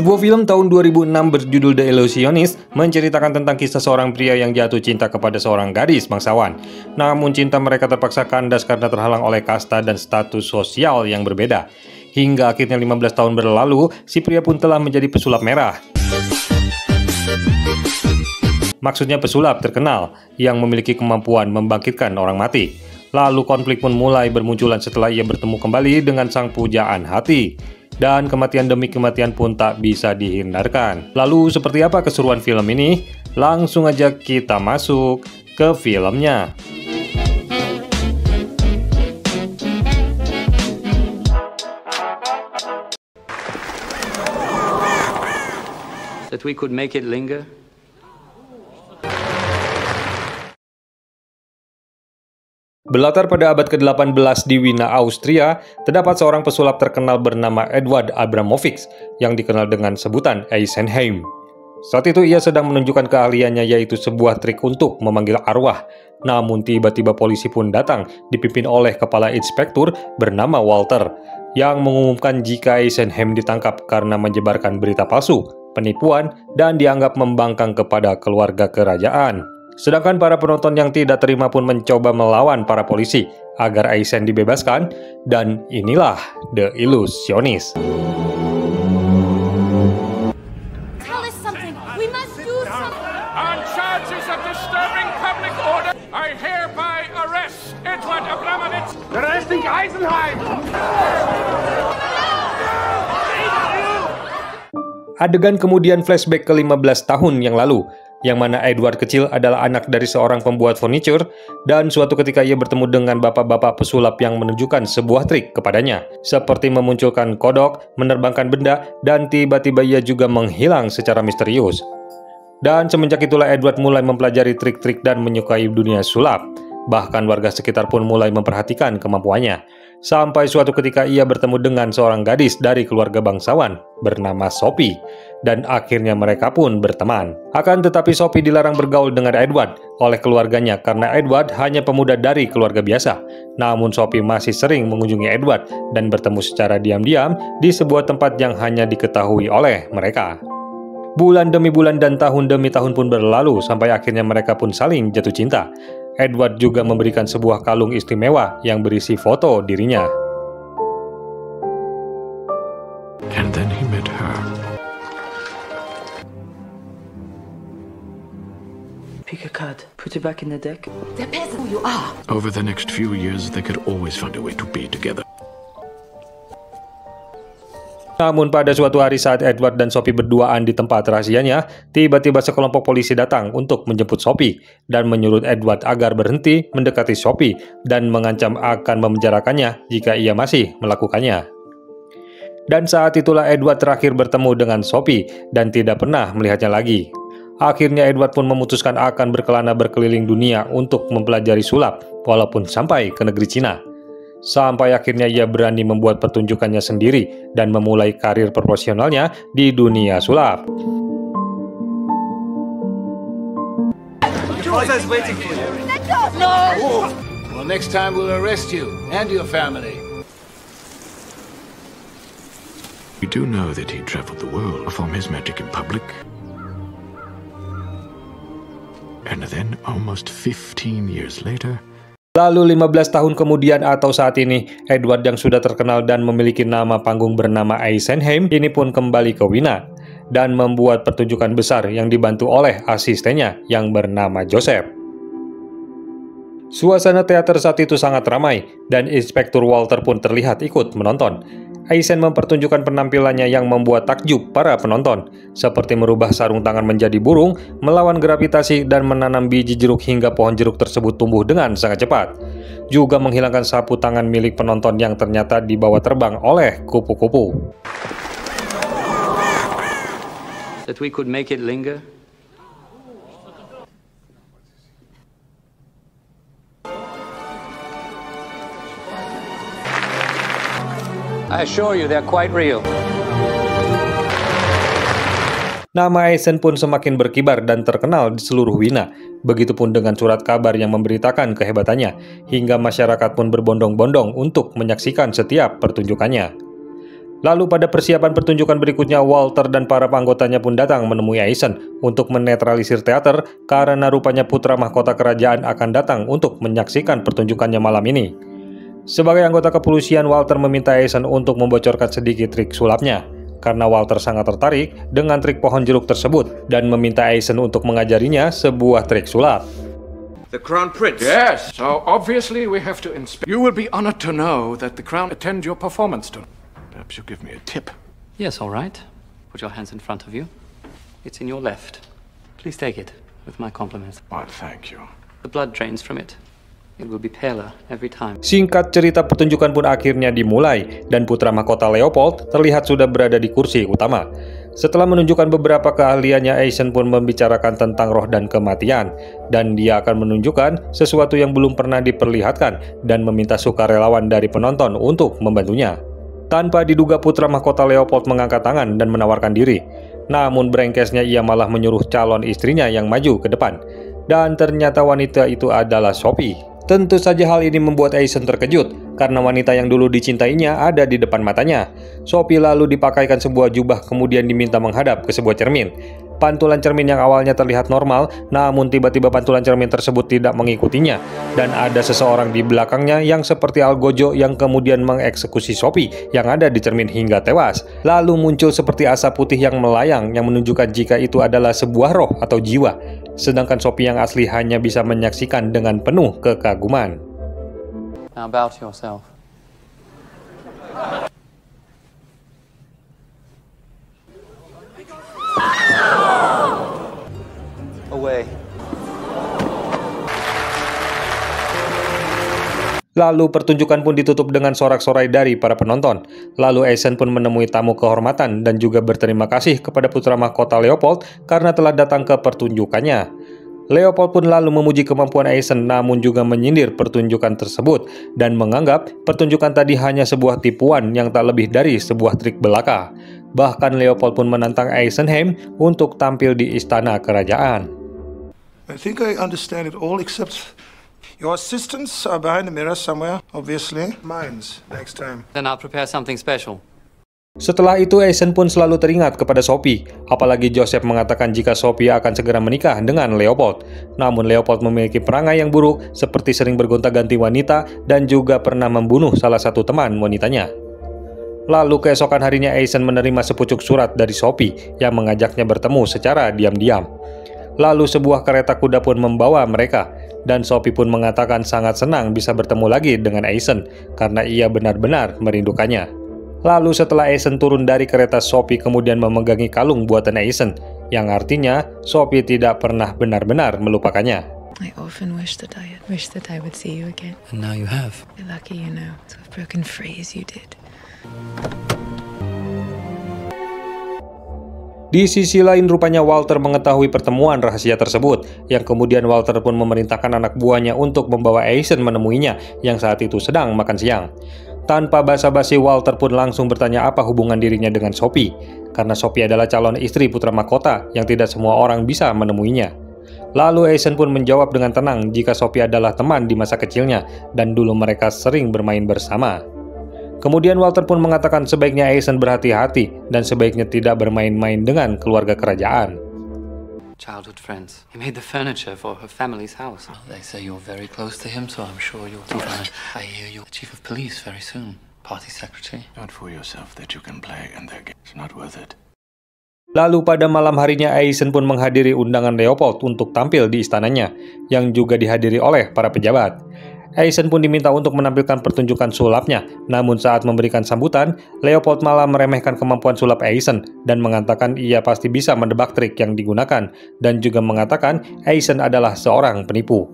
Sebuah film tahun 2006 berjudul The Illusionist menceritakan tentang kisah seorang pria yang jatuh cinta kepada seorang gadis bangsawan. Namun cinta mereka terpaksa kandas karena terhalang oleh kasta dan status sosial yang berbeda. Hingga akhirnya 15 tahun berlalu, si pria pun telah menjadi pesulap merah. Maksudnya pesulap terkenal yang memiliki kemampuan membangkitkan orang mati. Lalu konflik pun mulai bermunculan setelah ia bertemu kembali dengan sang pujaan hati. Dan kematian demi kematian pun tak bisa dihindarkan. Lalu seperti apa keseruan film ini? Langsung aja kita masuk ke filmnya. That we could make it linger. Berlatar pada abad ke-18 di Wina, Austria, terdapat seorang pesulap terkenal bernama Edward Abramovich yang dikenal dengan sebutan Eisenheim. Saat itu ia sedang menunjukkan keahliannya, yaitu sebuah trik untuk memanggil arwah. Namun tiba-tiba polisi pun datang, dipimpin oleh kepala inspektur bernama Walter, yang mengumumkan jika Eisenheim ditangkap karena menyebarkan berita palsu, penipuan, dan dianggap membangkang kepada keluarga kerajaan. Sedangkan para penonton yang tidak terima pun mencoba melawan para polisi agar Eisen dibebaskan, dan inilah The Illusionist. Tell us something. We must do something. On charges of disturbing public order, I hereby arrest Edward Abramovich. Arresting Eisenheim. Adegan kemudian flashback ke 15 tahun yang lalu, yang mana Edward kecil adalah anak dari seorang pembuat furniture, dan suatu ketika ia bertemu dengan bapak-bapak pesulap yang menunjukkan sebuah trik kepadanya, seperti memunculkan kodok, menerbangkan benda, dan tiba-tiba ia juga menghilang secara misterius. Dan semenjak itulah Edward mulai mempelajari trik-trik dan menyukai dunia sulap. Bahkan warga sekitar pun mulai memperhatikan kemampuannya. Sampai suatu ketika ia bertemu dengan seorang gadis dari keluarga bangsawan bernama Sophie, dan akhirnya mereka pun berteman. Akan tetapi Sophie dilarang bergaul dengan Edward oleh keluarganya karena Edward hanya pemuda dari keluarga biasa. Namun Sophie masih sering mengunjungi Edward dan bertemu secara diam-diam di sebuah tempat yang hanya diketahui oleh mereka. Bulan demi bulan dan tahun demi tahun pun berlalu sampai akhirnya mereka pun saling jatuh cinta. Edward juga memberikan sebuah kalung istimewa yang berisi foto dirinya. And then he met her. Pick a card, put it back in the deck. Depends who you are. Over the next few years, they could always find a way to be together. Namun pada suatu hari saat Edward dan Sophie berduaan di tempat rahasianya, tiba-tiba sekelompok polisi datang untuk menjemput Sophie dan menyuruh Edward agar berhenti mendekati Sophie dan mengancam akan memenjarakannya jika ia masih melakukannya. Dan saat itulah Edward terakhir bertemu dengan Sophie dan tidak pernah melihatnya lagi. Akhirnya Edward pun memutuskan akan berkelana berkeliling dunia untuk mempelajari sulap, walaupun sampai ke negeri Cina. Sampai akhirnya ia berani membuat pertunjukannya sendiri dan memulai karir profesionalnya di dunia sulap. Well, next time we'll arrest you and your family. We do know that he traveled the world to perform his magic in public. And then, almost 15 years later, Lalu 15 tahun kemudian atau saat ini, Edward yang sudah terkenal dan memiliki nama panggung bernama Eisenheim ini pun kembali ke Wina dan membuat pertunjukan besar yang dibantu oleh asistennya yang bernama Joseph. Suasana teater saat itu sangat ramai dan Inspektur Walter pun terlihat ikut menonton. Eisen mempertunjukkan penampilannya yang membuat takjub para penonton, seperti merubah sarung tangan menjadi burung, melawan gravitasi, dan menanam biji jeruk hingga pohon jeruk tersebut tumbuh dengan sangat cepat. Juga menghilangkan sapu tangan milik penonton yang ternyata dibawa terbang oleh kupu-kupu. That we could make it linger. I assure you they're quite real. Nama Eisen pun semakin berkibar dan terkenal di seluruh Wina. Begitupun dengan surat kabar yang memberitakan kehebatannya, hingga masyarakat pun berbondong-bondong untuk menyaksikan setiap pertunjukannya. Lalu pada persiapan pertunjukan berikutnya, Walter dan para anggotanya pun datang menemui Eisen untuk menetralisir teater karena rupanya putra mahkota kerajaan akan datang untuk menyaksikan pertunjukannya malam ini. Sebagai anggota kepolisian, Walter meminta Eisen untuk membocorkan sedikit trik sulapnya karena Walter sangat tertarik dengan trik pohon jeruk tersebut dan meminta Eisen untuk mengajarinya sebuah trik sulap. The Crown Prince. Yes, so obviously we have to inspect. You will be honored to know that the Crown attend your performance tonight. Perhaps you give me a tip. Yes, all right. Put your hands in front of you. It's in your left. Please take it, with my compliments. Well, thank you. The blood drains from it. It will be paler every time. Singkat cerita, pertunjukan pun akhirnya dimulai dan putra mahkota Leopold terlihat sudah berada di kursi utama. Setelah menunjukkan beberapa keahliannya, Eisen pun membicarakan tentang roh dan kematian, dan dia akan menunjukkan sesuatu yang belum pernah diperlihatkan dan meminta sukarelawan dari penonton untuk membantunya. Tanpa diduga, putra mahkota Leopold mengangkat tangan dan menawarkan diri. Namun brengkesnya ia malah menyuruh calon istrinya yang maju ke depan. Dan ternyata wanita itu adalah Sophie. Tentu saja hal ini membuat Eisen terkejut karena wanita yang dulu dicintainya ada di depan matanya. Sophie lalu dipakaikan sebuah jubah kemudian diminta menghadap ke sebuah cermin. Pantulan cermin yang awalnya terlihat normal, namun tiba-tiba pantulan cermin tersebut tidak mengikutinya. Dan ada seseorang di belakangnya yang seperti algojo yang kemudian mengeksekusi Sophie yang ada di cermin hingga tewas. Lalu muncul seperti asap putih yang melayang yang menunjukkan jika itu adalah sebuah roh atau jiwa. Sedangkan Sophie yang asli hanya bisa menyaksikan dengan penuh kekaguman. Now bow to yourself. Away. Lalu pertunjukan pun ditutup dengan sorak-sorai dari para penonton. Lalu Eisen pun menemui tamu kehormatan dan juga berterima kasih kepada putra mahkota Leopold karena telah datang ke pertunjukannya. Leopold pun lalu memuji kemampuan Eisen namun juga menyindir pertunjukan tersebut dan menganggap pertunjukan tadi hanya sebuah tipuan yang tak lebih dari sebuah trik belaka. Bahkan Leopold pun menantang Eisenheim untuk tampil di istana kerajaan. I think I understand it all except your assistants are behind the mirror somewhere, obviously. Mine's next time. Then I'll prepare something special. Setelah itu Eisen pun selalu teringat kepada Sophie, apalagi Joseph mengatakan jika Sophie akan segera menikah dengan Leopold. Namun Leopold memiliki perangai yang buruk seperti sering bergonta-ganti wanita dan juga pernah membunuh salah satu teman wanitanya. Lalu keesokan harinya Eisen menerima sepucuk surat dari Sophie yang mengajaknya bertemu secara diam-diam. Lalu sebuah kereta kuda pun membawa mereka, dan Sophie pun mengatakan sangat senang bisa bertemu lagi dengan Eisen karena ia benar-benar merindukannya. Lalu setelah Eisen turun dari kereta, Sophie kemudian memegangi kalung buatan Eisen, yang artinya Sophie tidak pernah benar-benar melupakannya. I often wish that I would see you again. And now you have. You're lucky, you know, to have broken free as you did. Di sisi lain, rupanya Walter mengetahui pertemuan rahasia tersebut, yang kemudian Walter pun memerintahkan anak buahnya untuk membawa Eisen menemuinya yang saat itu sedang makan siang. Tanpa basa-basi, Walter pun langsung bertanya apa hubungan dirinya dengan Sophie, karena Sophie adalah calon istri putra mahkota yang tidak semua orang bisa menemuinya. Lalu Eisen pun menjawab dengan tenang jika Sophie adalah teman di masa kecilnya dan dulu mereka sering bermain bersama. Kemudian Walter pun mengatakan sebaiknya Eisen berhati-hati dan sebaiknya tidak bermain-main dengan keluarga kerajaan. Childhood friends. He made the furniture for her family's house. Well, they say you're very close to him, so I'm sure you'll be fine. I hear you're the chief of police very soon. Party secretary. Don't fool yourself that you can play in their game. It's not worth it. Lalu pada malam harinya Eisen pun menghadiri undangan Leopold untuk tampil di istananya, yang juga dihadiri oleh para pejabat. Eisen pun diminta untuk menampilkan pertunjukan sulapnya, namun saat memberikan sambutan, Leopold malah meremehkan kemampuan sulap Eisen dan mengatakan ia pasti bisa mendebak trik yang digunakan, dan juga mengatakan Eisen adalah seorang penipu.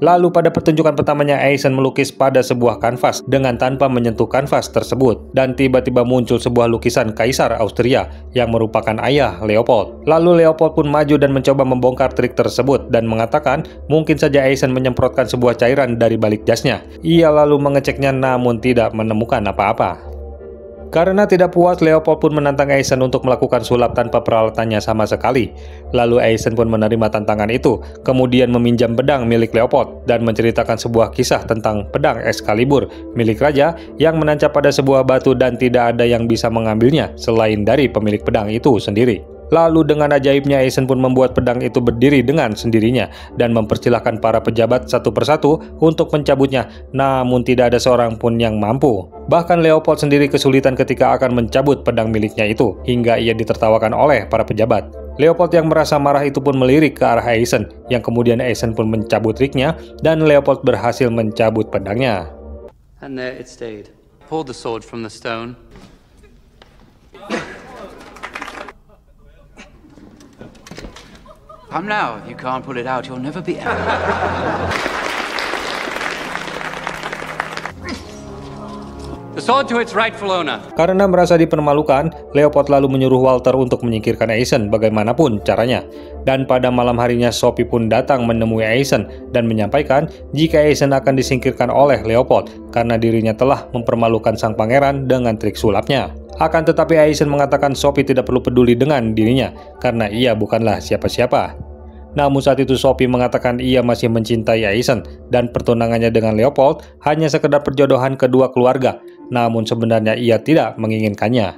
Lalu pada pertunjukan pertamanya Eisen melukis pada sebuah kanvas dengan tanpa menyentuh kanvas tersebut, dan tiba-tiba muncul sebuah lukisan Kaisar Austria yang merupakan ayah Leopold. Lalu Leopold pun maju dan mencoba membongkar trik tersebut dan mengatakan mungkin saja Eisen menyemprotkan sebuah cairan dari balik jasnya. Ia lalu mengeceknya namun tidak menemukan apa-apa. Karena tidak puas, Leopold pun menantang Eisen untuk melakukan sulap tanpa peralatannya sama sekali. Lalu Eisen pun menerima tantangan itu, kemudian meminjam pedang milik Leopold dan menceritakan sebuah kisah tentang pedang Excalibur milik raja yang menancap pada sebuah batu dan tidak ada yang bisa mengambilnya selain dari pemilik pedang itu sendiri. Lalu dengan ajaibnya Eisen pun membuat pedang itu berdiri dengan sendirinya dan mempersilahkan para pejabat satu persatu untuk mencabutnya, namun tidak ada seorang pun yang mampu. Bahkan Leopold sendiri kesulitan ketika akan mencabut pedang miliknya itu, hingga ia ditertawakan oleh para pejabat. Leopold yang merasa marah itu pun melirik ke arah Eisen, yang kemudian Eisen pun mencabut triknya dan Leopold berhasil mencabut pedangnya. And there it stayed. Pulled the sword from the stone. Come now, if you can't pull it out, you'll never be able. The sword to its rightful owner. Karena merasa dipermalukan, Leopold lalu menyuruh Walter untuk menyingkirkan Eisen bagaimanapun caranya. Dan pada malam harinya Sophie pun datang menemui Eisen dan menyampaikan jika Eisen akan disingkirkan oleh Leopold karena dirinya telah mempermalukan sang pangeran dengan trik sulapnya. Akan tetapi Eisen mengatakan Sophie tidak perlu peduli dengan dirinya karena ia bukanlah siapa-siapa. Namun saat itu Sophie mengatakan ia masih mencintai Eisen dan pertunangannya dengan Leopold hanya sekedar perjodohan kedua keluarga, namun sebenarnya ia tidak menginginkannya.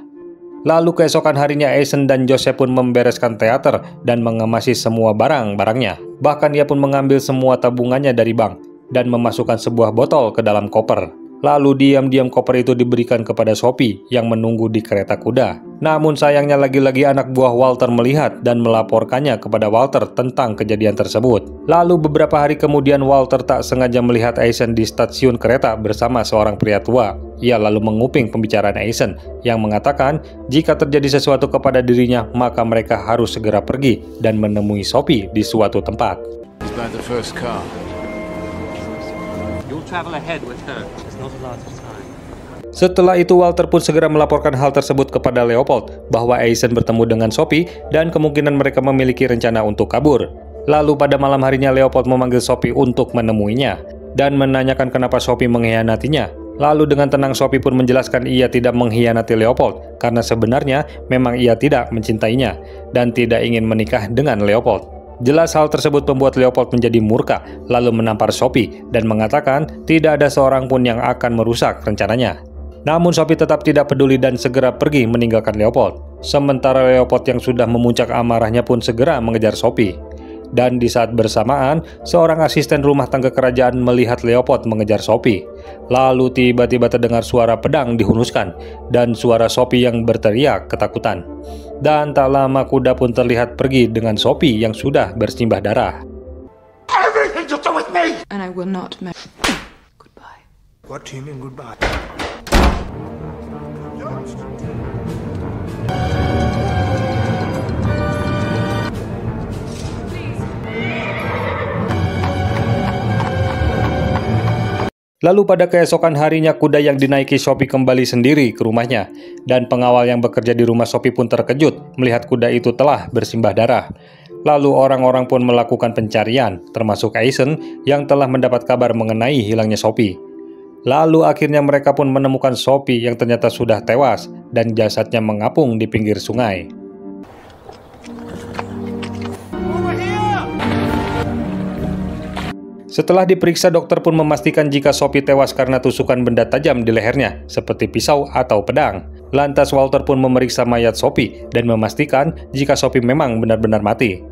Lalu keesokan harinya Eisen dan Joseph pun membereskan teater dan mengemasi semua barang-barangnya. Bahkan ia pun mengambil semua tabungannya dari bank dan memasukkan sebuah botol ke dalam koper. Lalu diam-diam koper itu diberikan kepada Sophie yang menunggu di kereta kuda. Namun sayangnya lagi-lagi anak buah Walter melihat dan melaporkannya kepada Walter tentang kejadian tersebut. Lalu beberapa hari kemudian Walter tak sengaja melihat Eisen di stasiun kereta bersama seorang pria tua. Ia lalu menguping pembicaraan Eisen yang mengatakan jika terjadi sesuatu kepada dirinya maka mereka harus segera pergi dan menemui Sophie di suatu tempat. Setelah itu Walter pun segera melaporkan hal tersebut kepada Leopold bahwa Eisen bertemu dengan Sophie dan kemungkinan mereka memiliki rencana untuk kabur. Lalu pada malam harinya Leopold memanggil Sophie untuk menemuinya dan menanyakan kenapa Sophie mengkhianatinya. Lalu dengan tenang Sophie pun menjelaskan ia tidak mengkhianati Leopold karena sebenarnya memang ia tidak mencintainya dan tidak ingin menikah dengan Leopold. Jelas hal tersebut membuat Leopold menjadi murka, lalu menampar Sophie dan mengatakan tidak ada seorang pun yang akan merusak rencananya. Namun Sophie tetap tidak peduli dan segera pergi meninggalkan Leopold. Sementara Leopold yang sudah memuncak amarahnya pun segera mengejar Sophie. Dan di saat bersamaan, seorang asisten rumah tangga kerajaan melihat Leopold mengejar Sophie. Lalu tiba-tiba terdengar suara pedang dihunuskan dan suara Sophie yang berteriak ketakutan. Dan tak lama kuda pun terlihat pergi dengan Sophie yang sudah bersimbah darah. Everything to do with me! And I will not marry. Goodbye. What do you mean goodbye? Lalu pada keesokan harinya kuda yang dinaiki Sophie kembali sendiri ke rumahnya dan pengawal yang bekerja di rumah Sophie pun terkejut melihat kuda itu telah bersimbah darah. Lalu orang-orang pun melakukan pencarian termasuk Eisen yang telah mendapat kabar mengenai hilangnya Sophie. Lalu akhirnya mereka pun menemukan Sophie yang ternyata sudah tewas dan jasadnya mengapung di pinggir sungai. Setelah diperiksa, dokter pun memastikan jika Sophie tewas karena tusukan benda tajam di lehernya, seperti pisau atau pedang. Lantas Walter pun memeriksa mayat Sophie dan memastikan jika Sophie memang benar-benar mati.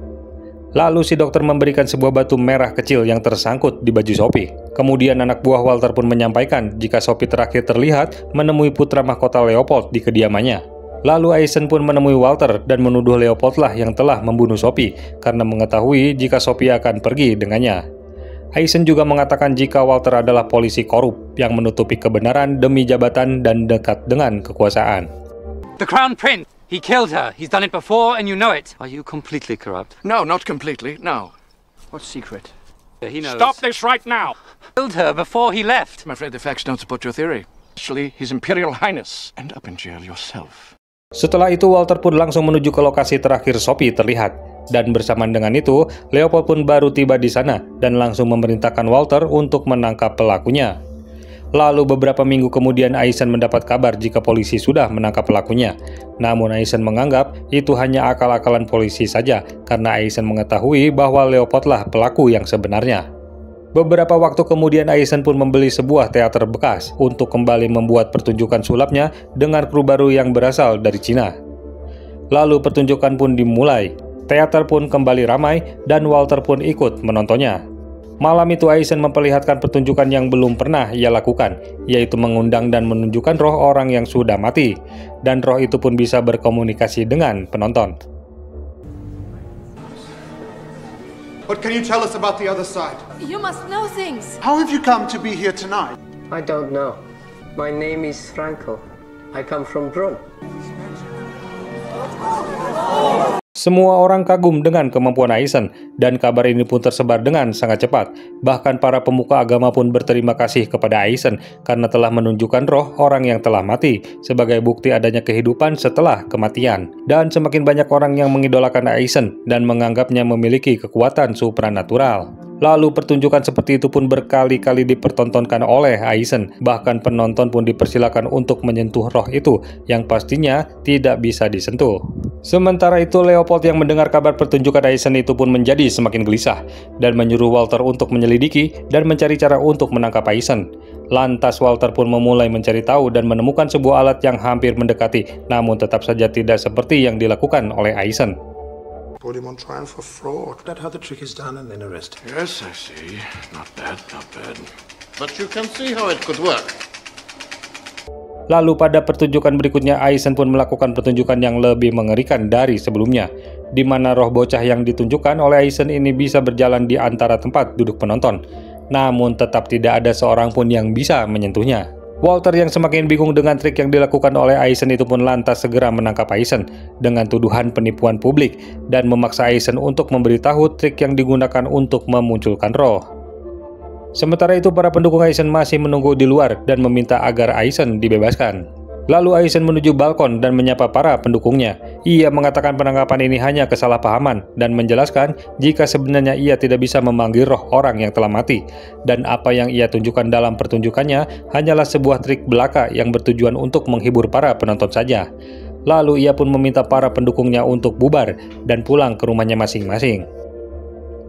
Lalu si dokter memberikan sebuah batu merah kecil yang tersangkut di baju Sophie. Kemudian anak buah Walter pun menyampaikan jika Sophie terakhir terlihat menemui putra mahkota Leopold di kediamannya. Lalu Eisen pun menemui Walter dan menuduh Leopold lah yang telah membunuh Sophie karena mengetahui jika Sophie akan pergi dengannya. Eisen juga mengatakan jika Walter adalah polisi korup yang menutupi kebenaran demi jabatan dan dekat dengan kekuasaan. The Crown Prince, he killed her. He's done it before and you know it. Are you completely corrupt? No, not completely, no. What secret? He knows. Stop this right now! Killed her before he left. I'm afraid the facts don't support your theory. Actually, His Imperial Highness. End up in jail yourself. Setelah itu Walter pun langsung menuju ke lokasi terakhir Sophie terlihat. Dan bersamaan dengan itu, Leopold pun baru tiba di sana dan langsung memerintahkan Walter untuk menangkap pelakunya. Lalu beberapa minggu kemudian Aizen mendapat kabar jika polisi sudah menangkap pelakunya. Namun Aizen menganggap itu hanya akal-akalan polisi saja karena Aizen mengetahui bahwa Leopoldlah pelaku yang sebenarnya. Beberapa waktu kemudian Aizen pun membeli sebuah teater bekas untuk kembali membuat pertunjukan sulapnya dengan kru baru yang berasal dari Cina. Lalu pertunjukan pun dimulai. Teater pun kembali ramai dan Walter pun ikut menontonnya. Malam itu Aizen memperlihatkan pertunjukan yang belum pernah ia lakukan, yaitu mengundang dan menunjukkan roh orang yang sudah mati, dan roh itu pun bisa berkomunikasi dengan penonton. What can you tell us about the other side? You must know things. How have you come to be here tonight? I don't know. My name is Franco. I come from Rome. Semua orang kagum dengan kemampuan Aizen, dan kabar ini pun tersebar dengan sangat cepat. Bahkan para pemuka agama pun berterima kasih kepada Aizen karena telah menunjukkan roh orang yang telah mati sebagai bukti adanya kehidupan setelah kematian. Dan semakin banyak orang yang mengidolakan Aizen dan menganggapnya memiliki kekuatan supranatural. Lalu pertunjukan seperti itu pun berkali-kali dipertontonkan oleh Aizen. Bahkan penonton pun dipersilakan untuk menyentuh roh itu yang pastinya tidak bisa disentuh. Sementara itu Leopold yang mendengar kabar pertunjukan Aizen itu pun menjadi semakin gelisah dan menyuruh Walter untuk menyelidiki dan mencari cara untuk menangkap Aizen. Lantas Walter pun memulai mencari tahu dan menemukan sebuah alat yang hampir mendekati, namun tetap saja tidak seperti yang dilakukan oleh Aizen. Put him on trial for fraud. That's how the trick is done and then arrest him. Yes, I see. Not bad, not bad. But you can see how it could work. Lalu pada pertunjukan berikutnya Aizen pun melakukan pertunjukan yang lebih mengerikan dari sebelumnya, di mana roh bocah yang ditunjukkan oleh Aizen ini bisa berjalan di antara tempat duduk penonton, namun tetap tidak ada seorang pun yang bisa menyentuhnya. Walter yang semakin bingung dengan trik yang dilakukan oleh Aizen itu pun lantas segera menangkap Aizen dengan tuduhan penipuan publik dan memaksa Aizen untuk memberitahu trik yang digunakan untuk memunculkan roh. Sementara itu para pendukung Aizen masih menunggu di luar dan meminta agar Aizen dibebaskan. Lalu Aizen menuju balkon dan menyapa para pendukungnya. Ia mengatakan penangkapan ini hanya kesalahpahaman dan menjelaskan jika sebenarnya ia tidak bisa memanggil roh orang yang telah mati, dan apa yang ia tunjukkan dalam pertunjukannya hanyalah sebuah trik belaka yang bertujuan untuk menghibur para penonton saja. Lalu ia pun meminta para pendukungnya untuk bubar dan pulang ke rumahnya masing-masing.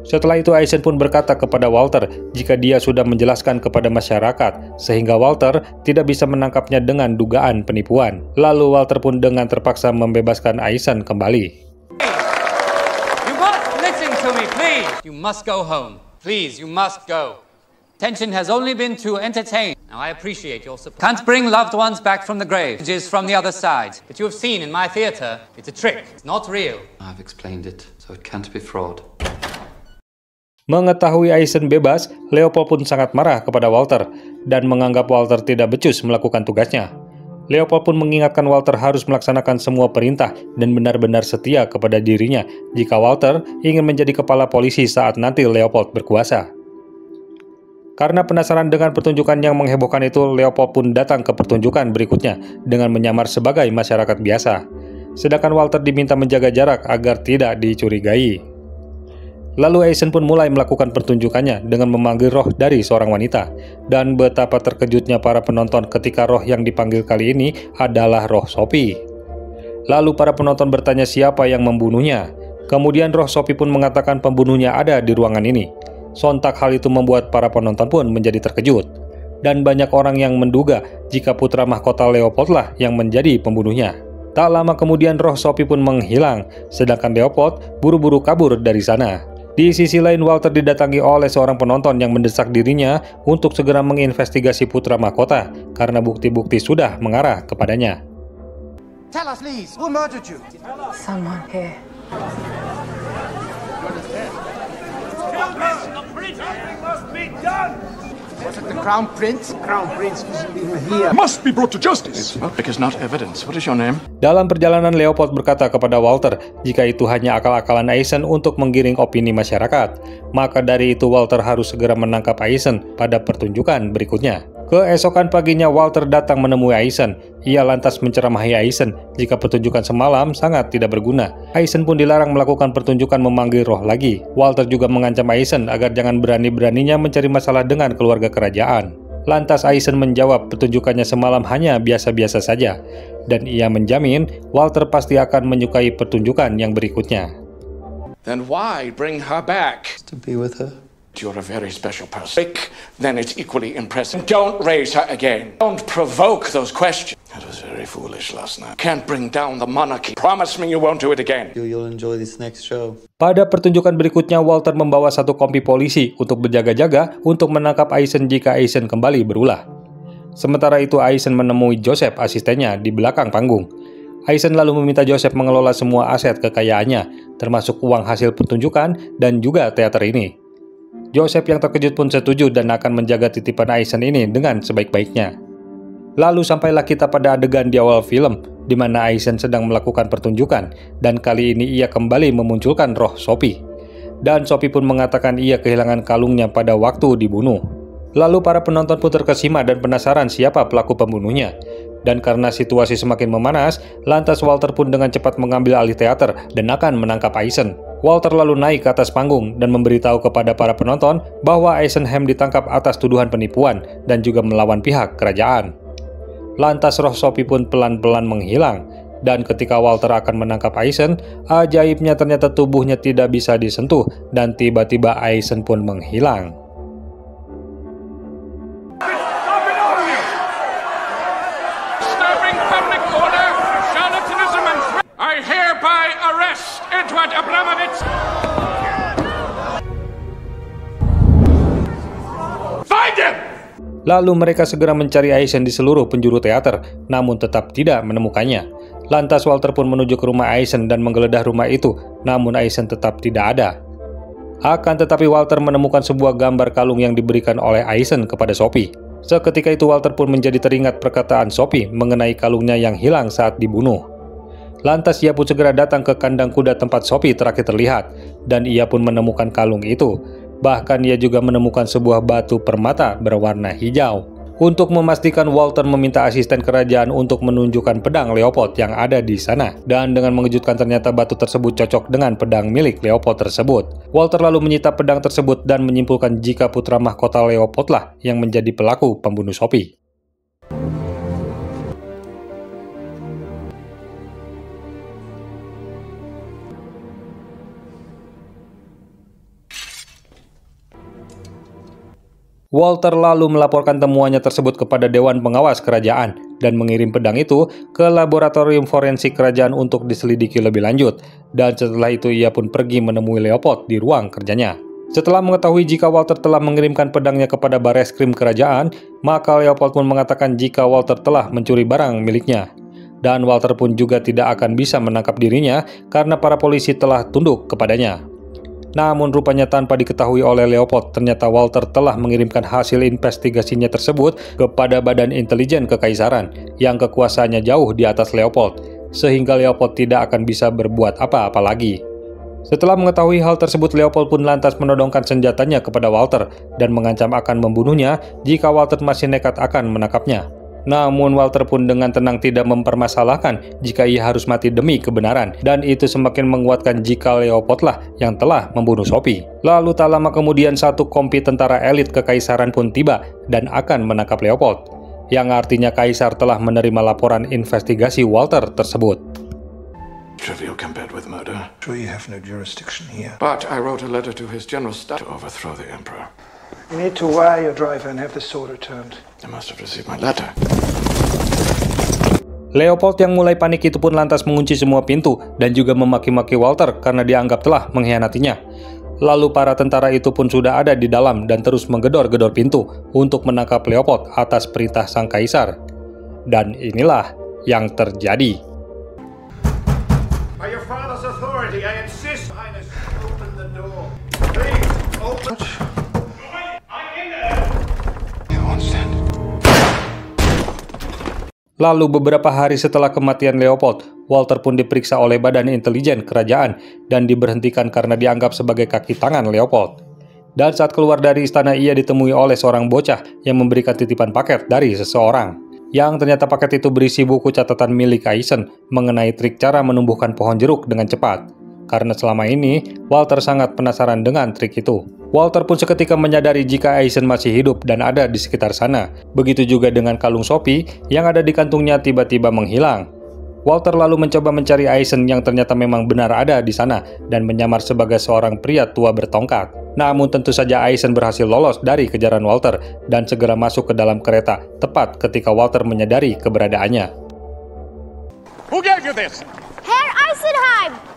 Setelah itu Aizen pun berkata kepada Walter jika dia sudah menjelaskan kepada masyarakat sehingga Walter tidak bisa menangkapnya dengan dugaan penipuan. Lalu Walter pun dengan terpaksa membebaskan Aizen kembali. You must listen to me, please. You must go home. Please, you must go. Tension has only been to entertain. Now I appreciate your support. Can't bring loved ones back from the grave. It is from the other side. But you have seen in my theater, it's a trick. It's not real. I've explained it, so it can't be fraud. Mengetahui Aizen bebas, Leopold pun sangat marah kepada Walter dan menganggap Walter tidak becus melakukan tugasnya. Leopold pun mengingatkan Walter harus melaksanakan semua perintah dan benar-benar setia kepada dirinya jika Walter ingin menjadi kepala polisi saat nanti Leopold berkuasa. Karena penasaran dengan pertunjukan yang menghebohkan itu, Leopold pun datang ke pertunjukan berikutnya dengan menyamar sebagai masyarakat biasa. Sedangkan Walter diminta menjaga jarak agar tidak dicurigai. Lalu Aizen pun mulai melakukan pertunjukannya dengan memanggil roh dari seorang wanita. Dan betapa terkejutnya para penonton ketika roh yang dipanggil kali ini adalah roh Sophie. Lalu para penonton bertanya siapa yang membunuhnya. Kemudian roh Sophie pun mengatakan pembunuhnya ada di ruangan ini. Sontak hal itu membuat para penonton pun menjadi terkejut. Dan banyak orang yang menduga jika putra mahkota Leopoldlah yang menjadi pembunuhnya. Tak lama kemudian roh Sophie pun menghilang, sedangkan Leopold buru-buru kabur dari sana. Di sisi lain, Walter didatangi oleh seorang penonton yang mendesak dirinya untuk segera menginvestigasi putra mahkota karena bukti-bukti sudah mengarah kepadanya. Tell us, please, who murdered you? Someone here. Something must be done! Was it the Crown Prince? Crown Prince isn't even here. Must be brought to justice. Well, because not evidence. What is your name? Dalam perjalanan, Leopold berkata kepada Walter jika itu hanya akal-akalan Aizen untuk menggiring opini masyarakat. Maka dari itu Walter harus segera menangkap Aizen pada pertunjukan berikutnya. Keesokan paginya Walter datang menemui Aizen. Ia lantas menceramahi Aizen jika pertunjukan semalam sangat tidak berguna. Aizen pun dilarang melakukan pertunjukan memanggil roh lagi. Walter juga mengancam Aizen agar jangan berani-beraninya mencari masalah dengan keluarga kerajaan. Lantas Aizen menjawab pertunjukannya semalam hanya biasa-biasa saja, dan ia menjamin Walter pasti akan menyukai pertunjukan yang berikutnya. Then why bring her back? To be with her. You're a very special person. Then it's equally impressive. Don't raise her again. Don't provoke those questions. That was very foolish last night. Can't bring down the monarchy. Promise me you won't do it again. You'll enjoy this next show. Pada pertunjukan berikutnya, Walter membawa satu kompi polisi untuk berjaga-jaga untuk menangkap Aizen jika Aizen kembali berulah. Sementara itu, Aizen menemui Joseph, asistennya, di belakang panggung. Aizen lalu meminta Joseph mengelola semua aset kekayaannya, termasuk uang hasil pertunjukan dan juga teater ini. Joseph yang terkejut pun setuju dan akan menjaga titipan Aizen ini dengan sebaik-baiknya. Lalu sampailah kita pada adegan di awal film, di mana Aizen sedang melakukan pertunjukan, dan kali ini ia kembali memunculkan roh Sophie. Dan Sophie pun mengatakan ia kehilangan kalungnya pada waktu dibunuh. Lalu para penonton pun terkesima dan penasaran siapa pelaku pembunuhnya. Dan karena situasi semakin memanas, lantas Walter pun dengan cepat mengambil alih teater dan akan menangkap Aizen. Walter lalu naik ke atas panggung dan memberitahu kepada para penonton bahwa Eisenheim ditangkap atas tuduhan penipuan dan juga melawan pihak kerajaan. Lantas roh Sophie pun pelan-pelan menghilang, dan ketika Walter akan menangkap Aizen, ajaibnya ternyata tubuhnya tidak bisa disentuh dan tiba-tiba Aizen pun menghilang. I hereby arrest Edward Abramovich. Find him! Lalu mereka segera mencari Aizen di seluruh penjuru teater, namun tetap tidak menemukannya. Lantas Walter pun menuju ke rumah Aizen dan menggeledah rumah itu, namun Aizen tetap tidak ada. Akan tetapi Walter menemukan sebuah gambar kalung yang diberikan oleh Aizen kepada Sophie. Seketika itu Walter pun menjadi teringat perkataan Sophie mengenai kalungnya yang hilang saat dibunuh. Lantas ia pun segera datang ke kandang kuda tempat Sophie terakhir terlihat, dan ia pun menemukan kalung itu. Bahkan ia juga menemukan sebuah batu permata berwarna hijau. Untuk memastikan, Walter meminta asisten kerajaan untuk menunjukkan pedang Leopold yang ada di sana. Dan dengan mengejutkan ternyata batu tersebut cocok dengan pedang milik Leopold tersebut. Walter lalu menyita pedang tersebut dan menyimpulkan jika putra mahkota Leopold lah yang menjadi pelaku pembunuh Sophie. Walter lalu melaporkan temuannya tersebut kepada Dewan Pengawas Kerajaan dan mengirim pedang itu ke laboratorium forensik kerajaan untuk diselidiki lebih lanjut. Dan setelah itu ia pun pergi menemui Leopold di ruang kerjanya. Setelah mengetahui jika Walter telah mengirimkan pedangnya kepada Bareskrim Kerajaan, maka Leopold pun mengatakan jika Walter telah mencuri barang miliknya. Dan Walter pun juga tidak akan bisa menangkap dirinya karena para polisi telah tunduk kepadanya. Namun rupanya tanpa diketahui oleh Leopold, ternyata Walter telah mengirimkan hasil investigasinya tersebut kepada Badan Intelijen Kekaisaran yang kekuasaannya jauh di atas Leopold, sehingga Leopold tidak akan bisa berbuat apa-apa lagi. Setelah mengetahui hal tersebut, Leopold pun lantas menodongkan senjatanya kepada Walter dan mengancam akan membunuhnya jika Walter masih nekat akan menangkapnya. Namun Walter pun dengan tenang tidak mempermasalahkan jika ia harus mati demi kebenaran, dan itu semakin menguatkan jika Leopold lah yang telah membunuh Sophie. Lalu tak lama kemudian satu kompi tentara elit kekaisaran pun tiba dan akan menangkap Leopold, yang artinya kaisar telah menerima laporan investigasi Walter tersebut. Trivial compared with murder. Sure, you have no jurisdiction here. But I wrote a letter to his general staff to overthrow the emperor. You need to wire your driver and have the sword returned. They must have received my letter. Leopold yang mulai panik itu pun lantas mengunci semua pintu dan juga memaki-maki Walter karena dianggap telah mengkhianatinya. Lalu para tentara itu pun sudah ada di dalam dan terus menggedor-gedor pintu untuk menangkap Leopold atas perintah sang kaisar. Dan inilah yang terjadi. By your father's authority, I insist, Highness, open the door. Please, open. Lalu beberapa hari setelah kematian Leopold, Walter pun diperiksa oleh Badan Intelijen Kerajaan dan diberhentikan karena dianggap sebagai kaki tangan Leopold. Dan saat keluar dari istana ia ditemui oleh seorang bocah yang memberikan titipan paket dari seseorang. Yang ternyata paket itu berisi buku catatan milik Aizen mengenai trik cara menumbuhkan pohon jeruk dengan cepat. Karena selama ini Walter sangat penasaran dengan trik itu. Walter pun seketika menyadari jika Aizen masih hidup dan ada di sekitar sana. Begitu juga dengan kalung Sophie yang ada di kantungnya tiba-tiba menghilang. Walter lalu mencoba mencari Aizen yang ternyata memang benar ada di sana dan menyamar sebagai seorang pria tua bertongkat. Namun tentu saja Aizen berhasil lolos dari kejaran Walter dan segera masuk ke dalam kereta tepat ketika Walter menyadari keberadaannya. Who gave you this? Herr Eisenheim!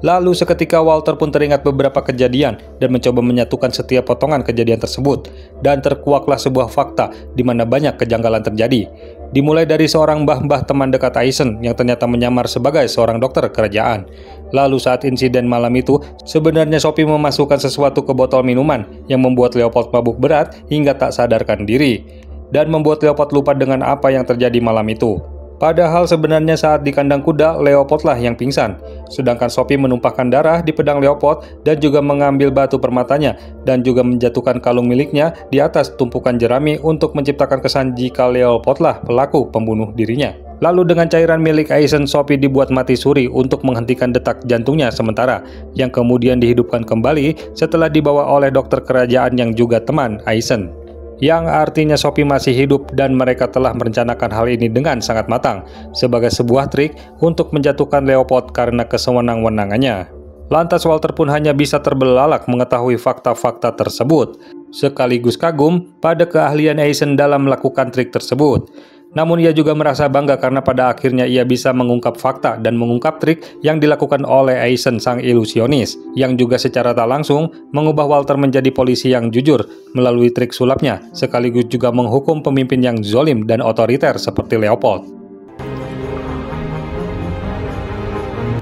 Lalu seketika Walter pun teringat beberapa kejadian dan mencoba menyatukan setiap potongan kejadian tersebut. Dan terkuaklah sebuah fakta di mana banyak kejanggalan terjadi. Dimulai dari seorang mbah-mbah teman dekat Aizen yang ternyata menyamar sebagai seorang dokter kerajaan. Lalu saat insiden malam itu, sebenarnya Sophie memasukkan sesuatu ke botol minuman yang membuat Leopold mabuk berat hingga tak sadarkan diri. Dan membuat Leopold lupa dengan apa yang terjadi malam itu. Padahal sebenarnya saat di kandang kuda, Leopold lah yang pingsan. Sedangkan Sophie menumpahkan darah di pedang Leopold dan juga mengambil batu permatanya dan juga menjatuhkan kalung miliknya di atas tumpukan jerami untuk menciptakan kesan jika Leopold lah pelaku pembunuh dirinya. Lalu dengan cairan milik Aizen, Sophie dibuat mati suri untuk menghentikan detak jantungnya sementara, yang kemudian dihidupkan kembali setelah dibawa oleh dokter kerajaan yang juga teman Aizen. Yang artinya Sophie masih hidup dan mereka telah merencanakan hal ini dengan sangat matang sebagai sebuah trik untuk menjatuhkan Leopold karena kesewenang-wenangannya. Lantas Walter pun hanya bisa terbelalak mengetahui fakta-fakta tersebut, sekaligus kagum pada keahlian Aizen dalam melakukan trik tersebut. Namun ia juga merasa bangga karena pada akhirnya ia bisa mengungkap fakta dan mengungkap trik yang dilakukan oleh Aizen sang ilusionis, yang juga secara tak langsung mengubah Walter menjadi polisi yang jujur melalui trik sulapnya, sekaligus juga menghukum pemimpin yang zolim dan otoriter seperti Leopold.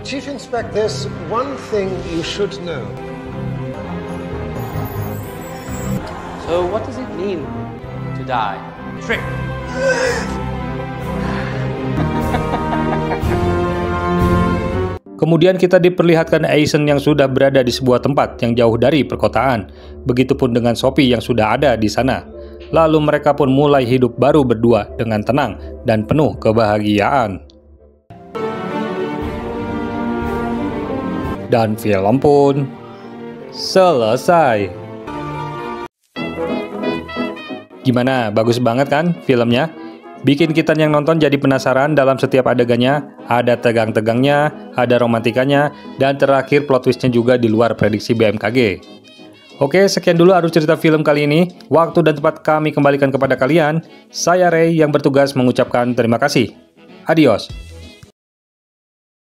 Chief Inspector, there's one thing you should know. So what does it mean to die? Trick. Kemudian kita diperlihatkan Aizen yang sudah berada di sebuah tempat yang jauh dari perkotaan. Begitupun dengan Sophie yang sudah ada di sana. Lalu mereka pun mulai hidup baru berdua dengan tenang dan penuh kebahagiaan. Dan film pun selesai. Gimana? Bagus banget kan filmnya? Bikin kita yang nonton jadi penasaran dalam setiap adegannya, ada tegang-tegangnya, ada romantikanya, dan terakhir plot twistnya juga di luar prediksi BMKG. Oke, sekian dulu arus cerita film kali ini. Waktu dan tempat kami kembalikan kepada kalian. Saya Ray yang bertugas mengucapkan terima kasih. Adios.